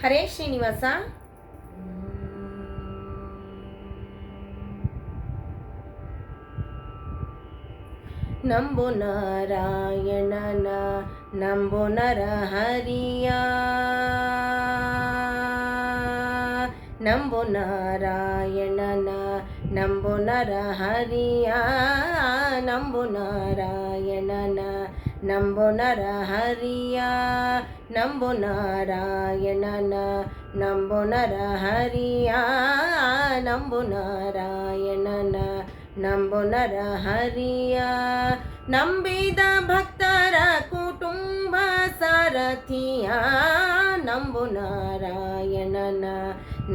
ಹರೇ ಶ್ರೀನಿವಾಸ. ನಂಬು ನಾರಾಯಣನ ನಂಬು ನರಹರಿಯ, ನಂಬು ನಾರಾಯಣನ ನಂಬು ನರಹರಿಯ, ನಂಬು ನಾರಾಯಣನ ನಂಬು ನರಹರಿಯ, ನಂಬು ನಾರಾಯಣನ ನಂಬು ನರಹರಿಯ, ನಂಬು ನಾರಾಯಣನ ನಂಬು ನರಹರಿಯ. ನಂಬಿದ ಭಕ್ತರ ಕುಟುಂಬ ಸಾರಥಿಯ, ನಂಬು ನಾರಾಯಣನ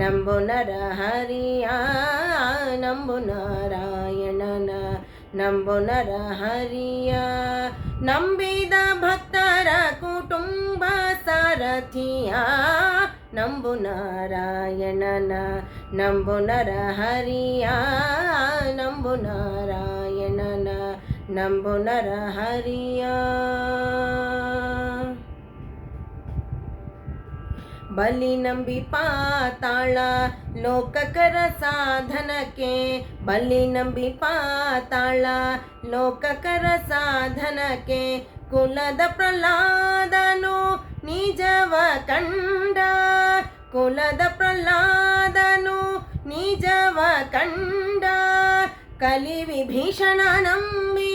ನಂಬು ನರಹರಿಯ, ನಂಬು ನಾರಾಯಣನ ನಂಬು ನರಹರಿಯ. ನಂಬಿದ ಭಕ್ತರ ಕುಟುಂಬ ಸಾರಥಿಯ, ನಂಬು ನಾರಾಯಣನ ನಂಬು ನರಹರಿಯ, ನಂಬು ನಾರಾಯಣನ ನಂಬು ನರಹರಿಯ. ಬಲಿ ನಂಬಿ ಪಾತಾಳ ಲೋಕಕರ ಸಾಧನಕ್ಕೆ, ಬಲಿ ನಂಬಿ ಪಾತಾಳ ಲೋಕಕರ ಸಾಧನಕ್ಕೆ, ಕುಲದ ಪ್ರಹ್ಲಾದನು ನಿಜವ ಕಂಡ, ಕುಲದ ಪ್ರಹ್ಲಾದನು ನಿಜವ ಕಂಡ. ಕಲಿ ವಿಭೀಷಣ ನಂಬಿ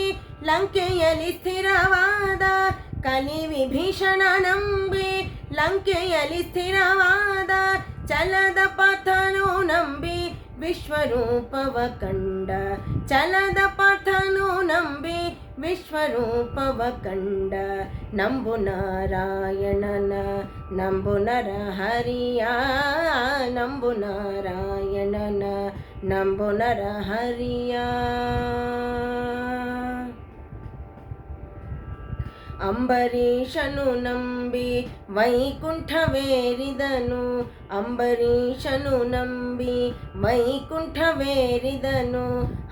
ಲಂಕೆಯಲ್ಲಿ ಸ್ಥಿರವಾದ, ಕಲಿ ವಿಭೀಷಣ ನಂಬಿ ಲಂಕೆಯಲ್ಲಿ ಸ್ಥಿರವಾದ. ಛಲದ ಪಥನು ನಂಬಿ ವಿಶ್ವರೂಪವ ಕಂಡ, ಛಲದ ಪಥನು ನಂಬಿ ವಿಶ್ವರೂಪವ ಕಂಡ. ನಂಬು ನಾರಾಯಣನ ನಂಬು ನರಹರಿಯ, ನಂಬು ನಾರಾಯಣನ ನಂಬು ನರಹರಿಯ. ಅಂಬರೀಷನು ನಂಬಿ ವೈಕುಂಠವೇರಿದನು, ಅಂಬರೀಷನು ನಂಬಿ ವೈಕುಂಠವೇರಿದನು.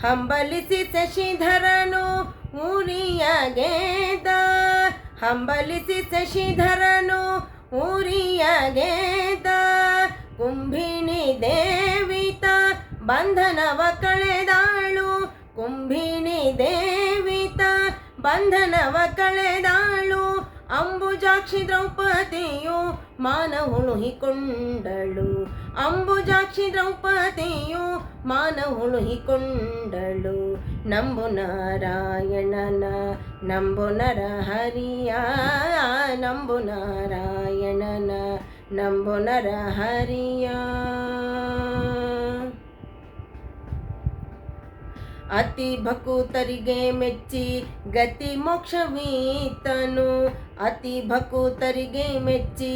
ಹಂಬಲಿಸಿ ಶಶಿಧರನು ಊರಿಯಗೆದ, ಹಂಬಲಿಸಿ ಶಶಿಧರನು ಊರಿಯಗೆದ. ಕುಂಭಿಣಿ ದೇವಿತ ಬಂಧನವ ಕಳೆದಾಳು, ಕುಂಭಿಣಿ ದೇವಿತ ಬಂಧನವ ಕಳೆದಾಳು. ಅಂಬುಜಾಕ್ಷಿ ದ್ರೌಪದಿಯು ಮಾನ ಹುಳುಹಿಕೊಂಡಳು, ಅಂಬುಜಾಕ್ಷಿ ದ್ರೌಪದಿಯು ಮಾನ ಹುಳುಹಿಕೊಂಡಳು. ನಂಬು ನಾರಾಯಣನ ನಂಬು ನರಹರಿಯ, ನಂಬು ನಾರಾಯಣನ ನಂಬು ನರಹರಿಯ. ಅತಿ ಭಕುತರಿಗೆ ಮೆಚ್ಚಿ ಗತಿ ಮೋಕ್ಷವೀತನು, ಅತಿ ಭಕುತರಿಗೆ ಮೆಚ್ಚಿ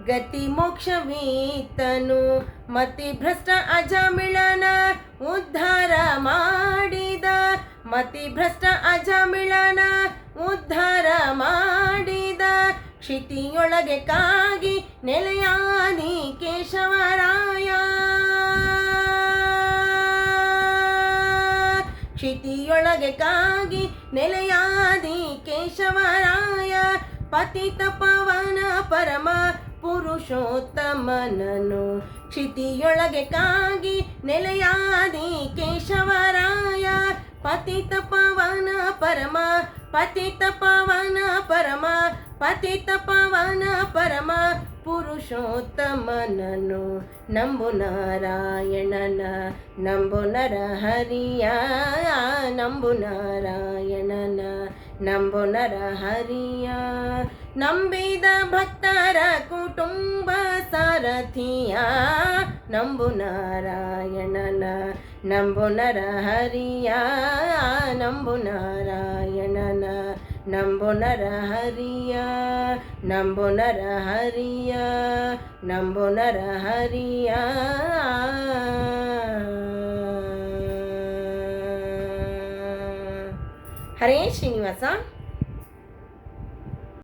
ಗತಿ ಮೋಕ್ಷವೀತನು. ಮತಿ ಭ್ರಷ್ಟ ಅಜಮಿಳನ ಉದ್ಧಾರ ಮಾಡಿದ, ಮತಿ ಭ್ರಷ್ಟ ಅಜಮಿಳನ ಉದ್ಧಾರ ಮಾಡಿದ. ಕ್ಷಿತಿಯೊಳಗೆ ಕಾಗಿ ನೆಲೆಯಾದಿ ಕೇಶವರಾಯ, ಕ್ಷಿತಿಯೊಳಗೆ ಕಾಗಿ ನೆಲೆಯಾದಿ ಕೇಶವರಾಯ. ಪತಿತ ಪವನ ಪರಮ ಪುರುಷೋತ್ತಮನನು, ಕ್ಷಿತಿಯೊಳಗೆ ಕಾಗಿ ನೆಲೆಯಾದಿ ಕೇಶವರಾಯ. ಪತಿತ ಪವನ ಪರಮ, ಪತಿತ ಪವನ ಪರಮ, ಪತಿತ ಪವನ ಪರಮ ಪುರುಷೋತ್ತಮನನು. ನಂಬು ನಾರಾಯಣನ ನಂಬು ನರಹರಿಯ, ನಂಬು ನಾರಾಯಣನ ನಂಬು ನರಹರಿಯ. ನಂಬಿದ ಭಕ್ತರ ಕುಟುಂಬ ಸಾರಥಿಯ, ನಂಬು ನಾರಾಯಣನ ನಂಬು ನರಹರಿಯ, ನಂಬು ನಾರಾಯಣನ ನಂಬು ನರಹರಿಯ, ನಂಬು ನರಹರಿಯ, ನಂಬು ನರಹರಿಯ. ಹರೇ ಶ್ರೀನಿವಾಸ.